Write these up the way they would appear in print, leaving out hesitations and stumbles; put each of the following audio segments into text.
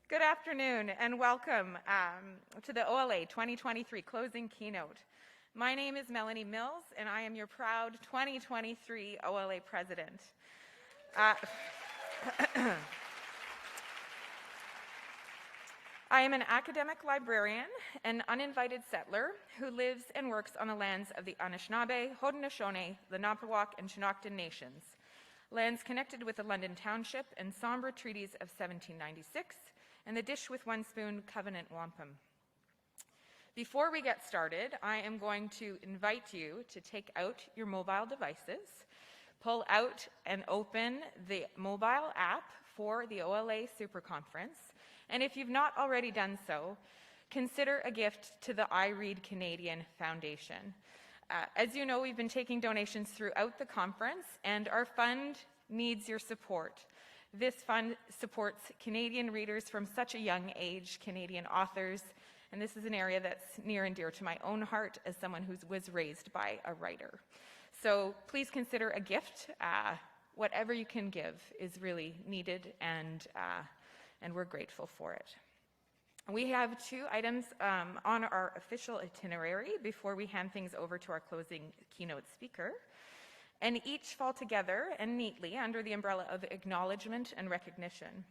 Good afternoon and welcome to the OLA 2023 closing keynote. My name is Melanie Mills and I am your proud 2023 OLA president. I am an academic librarian and uninvited settler who lives and works on the lands of the Anishinaabe, Haudenosaunee, Lenape and Chinookan nations, lands connected with the London Township and Sombra Treaties of 1796, and the Dish with One Spoon Covenant Wampum. Before we get started, I am going to invite you to take out your mobile devices, pull out and open the mobile app for the OLA Super Conference, and if you've not already done so, consider a gift to the I Read Canadian Foundation. As you know, we've been taking donations throughout the conference, and our fund needs your support. This fund supports Canadian readers from such a young age, Canadian authors, and this is an area that's near and dear to my own heart as someone who was raised by a writer. So please consider a gift. Whatever you can give is really needed, and we're grateful for it. We have two items on our official itinerary before we hand things over to our closing keynote speaker, and each fall together and neatly under the umbrella of acknowledgement and recognition.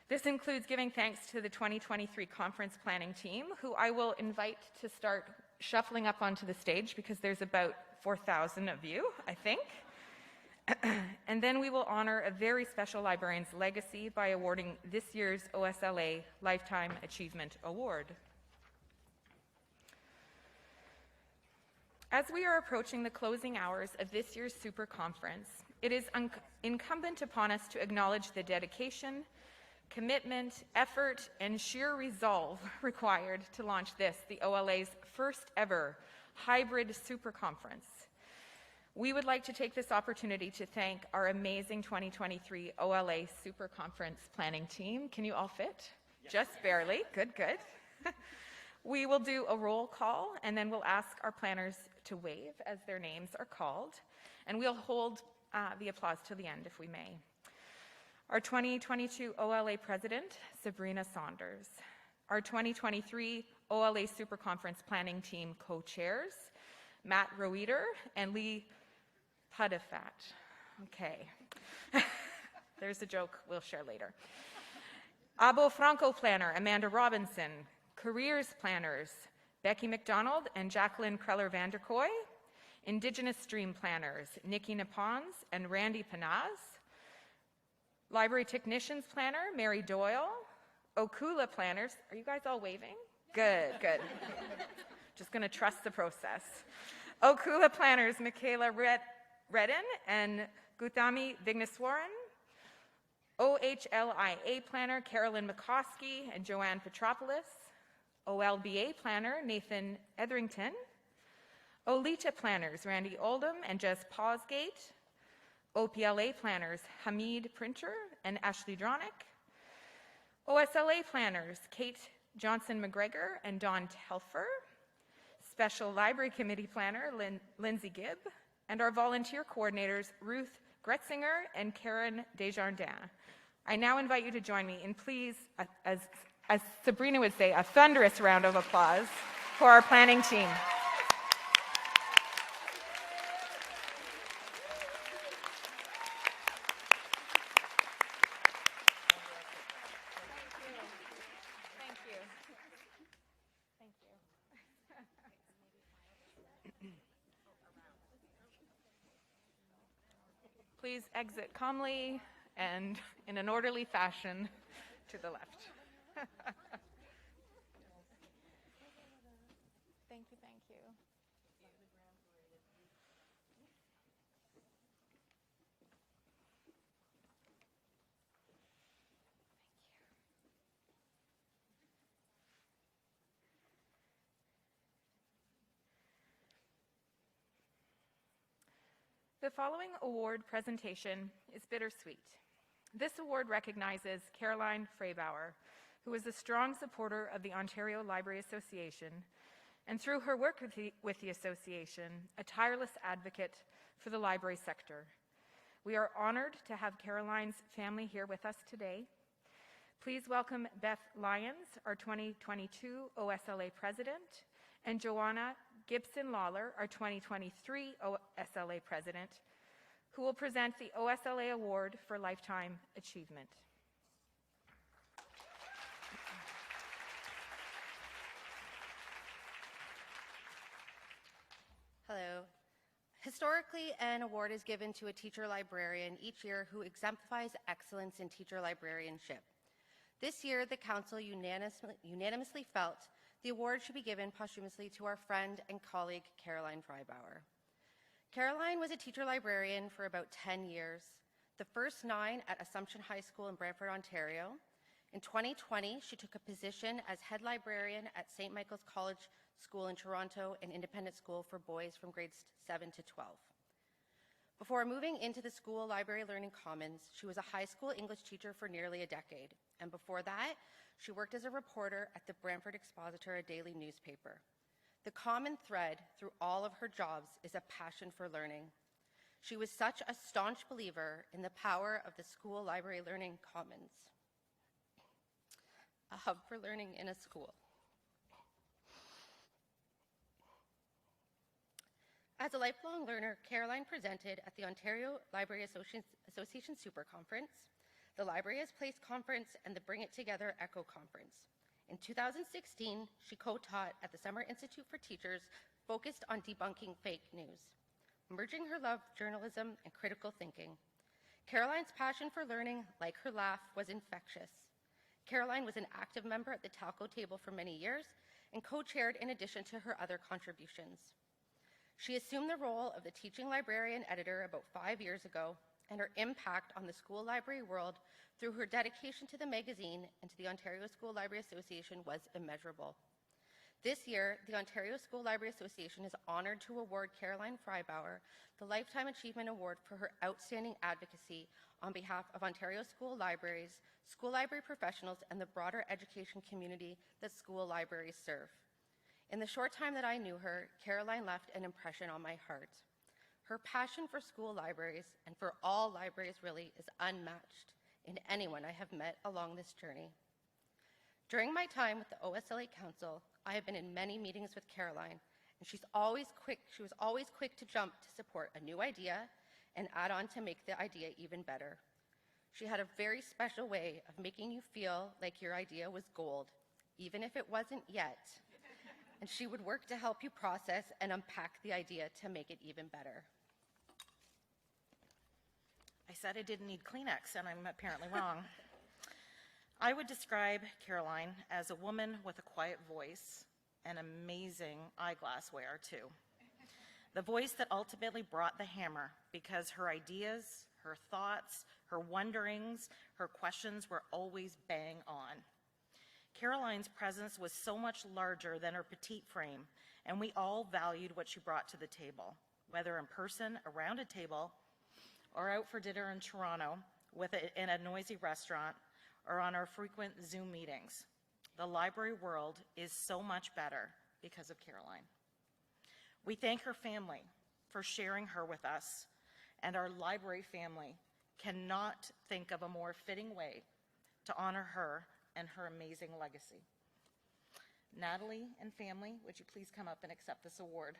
This includes giving thanks to the 2023 conference planning team, who I will invite to start shuffling up onto the stage because there's about 4,000 of you, I think. And then we will honor a very special librarian's legacy by awarding this year's OSLA Lifetime Achievement Award. As we are approaching the closing hours of this year's Super Conference, it is incumbent upon us to acknowledge the dedication, commitment, effort, and sheer resolve required to launch this, the OLA's first ever hybrid Super Conference. We would like to take this opportunity to thank our amazing 2023 OLA Super Conference planning team. Can you all fit? Yes. Just barely. Good, good. We will do a roll call, and then we'll ask our planners to wave as their names are called, and we'll hold the applause till the end if we may. Our 2022 OLA President, Sabrina Saunders. Our 2023 OLA Super Conference planning team co-chairs, Matt Roeder and Lee Pudafat. Okay. There's a joke we'll share later. Abo Franco planner, Amanda Robinson. Careers planners, Becky McDonald and Jacqueline Kreller-Vanderkooy. Indigenous stream planners, Nikki Napons and Randy Panaz. Library technicians planner, Mary Doyle. Okula planners, are you guys all waving? Good, good. Just going to trust the process. Okula planners, Michaela Redden and Gautami Vigneswaran. OHLIA planner, Carolyn McCoskey and Joanne Petropoulos. OLBA planner, Nathan Etherington. OLITA planners, Randy Oldham and Jess Pausgate. OPLA planners, Hamid Printer and Ashley Dronick. OSLA planners, Kate Johnson-McGregor and Dawn Telfer. Special Library Committee planner, Lindsay Gibb. And our volunteer coordinators, Ruth Gretzinger and Karen Desjardins. I now invite you to join me in, please, as Sabrina would say, a thunderous round of applause for our planning team. Please exit calmly and in an orderly fashion to the left. Thank you, thank you. The following award presentation is bittersweet. This award recognizes Caroline Freibauer, who is a strong supporter of the Ontario Library Association, and through her work with the association, a tireless advocate for the library sector. We are honored to have Caroline's family here with us today. Please welcome Beth Lyons, our 2022 OSLA President, and Joanna Gibson-Lawler, our 2023 OSLA President, who will present the OSLA Award for Lifetime Achievement. Hello. Historically, an award is given to a teacher librarian each year who exemplifies excellence in teacher librarianship. This year, the Council unanimously felt the award should be given posthumously to our friend and colleague, Caroline Freibauer. Caroline was a teacher librarian for about 10 years, the first 9 at Assumption High School in Brantford, Ontario. In 2020, she took a position as head librarian at St. Michael's College School in Toronto, an independent school for boys from grades 7 to 12. Before moving into the school library learning commons, she was a high school English teacher for nearly a decade. And before that, she worked as a reporter at the Brantford Expositor, a daily newspaper. The common thread through all of her jobs is a passion for learning. She was such a staunch believer in the power of the school library learning commons, a hub for learning in a school. As a lifelong learner, Caroline presented at the Ontario Library Association Super Conference, the Library as Place Conference, and the Bring It Together Echo Conference. In 2016, she co-taught at the Summer Institute for Teachers, focused on debunking fake news, merging her love of journalism and critical thinking. Caroline's passion for learning, like her laugh, was infectious. Caroline was an active member at the Talco table for many years and co-chaired in addition to her other contributions. She assumed the role of the teaching librarian editor about 5 years ago, and her impact on the school library world through her dedication to the magazine and to the Ontario School Library Association was immeasurable. This year, the Ontario School Library Association is honored to award Caroline Freibauer the Lifetime Achievement Award for her outstanding advocacy on behalf of Ontario school libraries, school library professionals, and the broader education community that school libraries serve. In the short time that I knew her, Caroline left an impression on my heart. Her passion for school libraries, and for all libraries really, is unmatched in anyone I have met along this journey. During my time with the OSLA Council, I have been in many meetings with Caroline, and she was always quick to jump to support a new idea and add on to make the idea even better. She had a very special way of making you feel like your idea was gold, even if it wasn't yet. And she would work to help you process and unpack the idea to make it even better. I said I didn't need Kleenex, and I'm apparently wrong. I would describe Caroline as a woman with a quiet voice and amazing eyeglass wear, too. The voice that ultimately brought the hammer because her ideas, her thoughts, her wonderings, her questions were always bang on. Caroline's presence was so much larger than her petite frame, and we all valued what she brought to the table, whether in person around a table or out for dinner in Toronto in a noisy restaurant or on our frequent Zoom meetings. The library world is so much better because of Caroline. We thank her family for sharing her with us, and our library family cannot think of a more fitting way to honor her and her amazing legacy. Natalie and family, would you please come up and accept this award?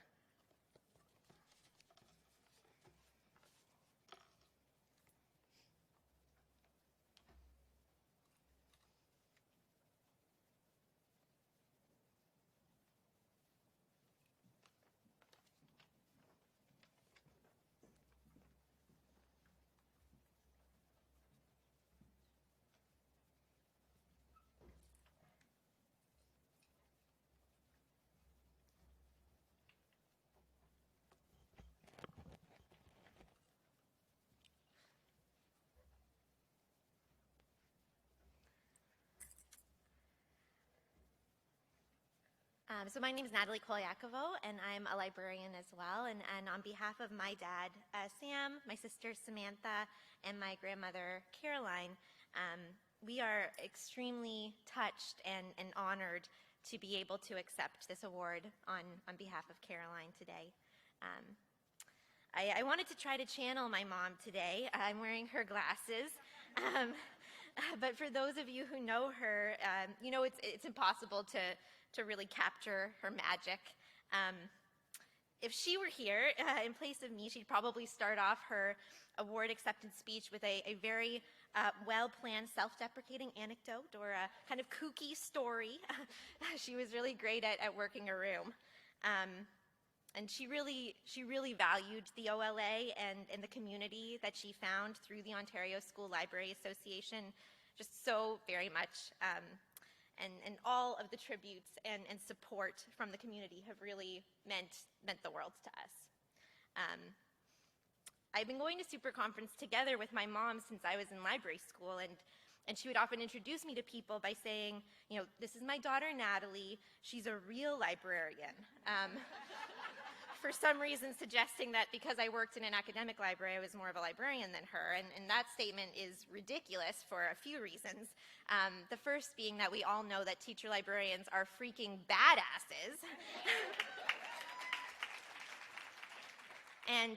So my name is Natalie Kolyakovo, and I'm a librarian as well. And on behalf of my dad, Sam, my sister Samantha, and my grandmother Caroline, we are extremely touched and honored to be able to accept this award on behalf of Caroline today. I wanted to try to channel my mom today. I'm wearing her glasses. But for those of you who know her, you know it's impossible to really capture her magic. If she were here in place of me, she'd probably start off her award acceptance speech with a very well-planned, self-deprecating anecdote or a kind of kooky story. She was really great at working a room. And she really valued the OLA and the community that she found through the Ontario School Library Association just so very much. And all of the tributes and support from the community have really meant the world to us. I've been going to Super Conference together with my mom since I was in library school, and she would often introduce me to people by saying, you know, this is my daughter Natalie, she's a real librarian. For some reason suggesting that because I worked in an academic library, I was more of a librarian than her, and that statement is ridiculous for a few reasons. The first being that we all know that teacher librarians are freaking badasses. And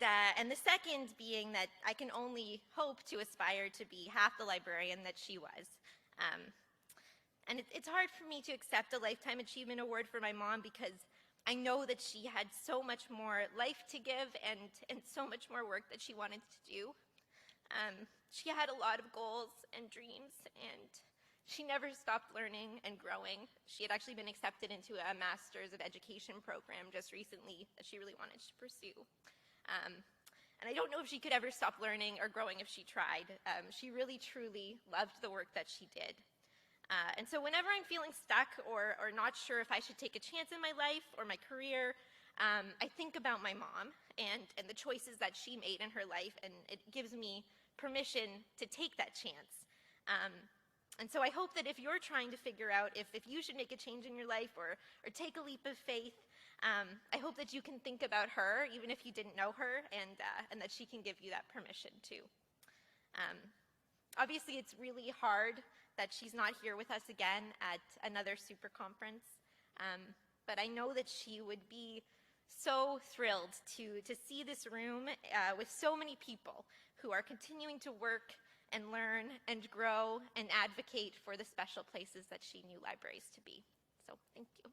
the second being that I can only hope to aspire to be half the librarian that she was. And it's hard for me to accept a Lifetime Achievement Award for my mom because I know that she had so much more life to give and so much more work that she wanted to do. She had a lot of goals and dreams, and she never stopped learning and growing. She had actually been accepted into a Master's of Education program just recently that she really wanted to pursue. And I don't know if she could ever stop learning or growing if she tried. She really, truly loved the work that she did. And so whenever I'm feeling stuck or not sure if I should take a chance in my life or my career, I think about my mom and the choices that she made in her life, and it gives me permission to take that chance. And so I hope that if you're trying to figure out if you should make a change in your life or take a leap of faith, I hope that you can think about her, even if you didn't know her, and that she can give you that permission too. Obviously, it's really hard that she's not here with us again at another Super Conference, but I know that she would be so thrilled to see this room with so many people who are continuing to work and learn and grow and advocate for the special places that she knew libraries to be. So thank you.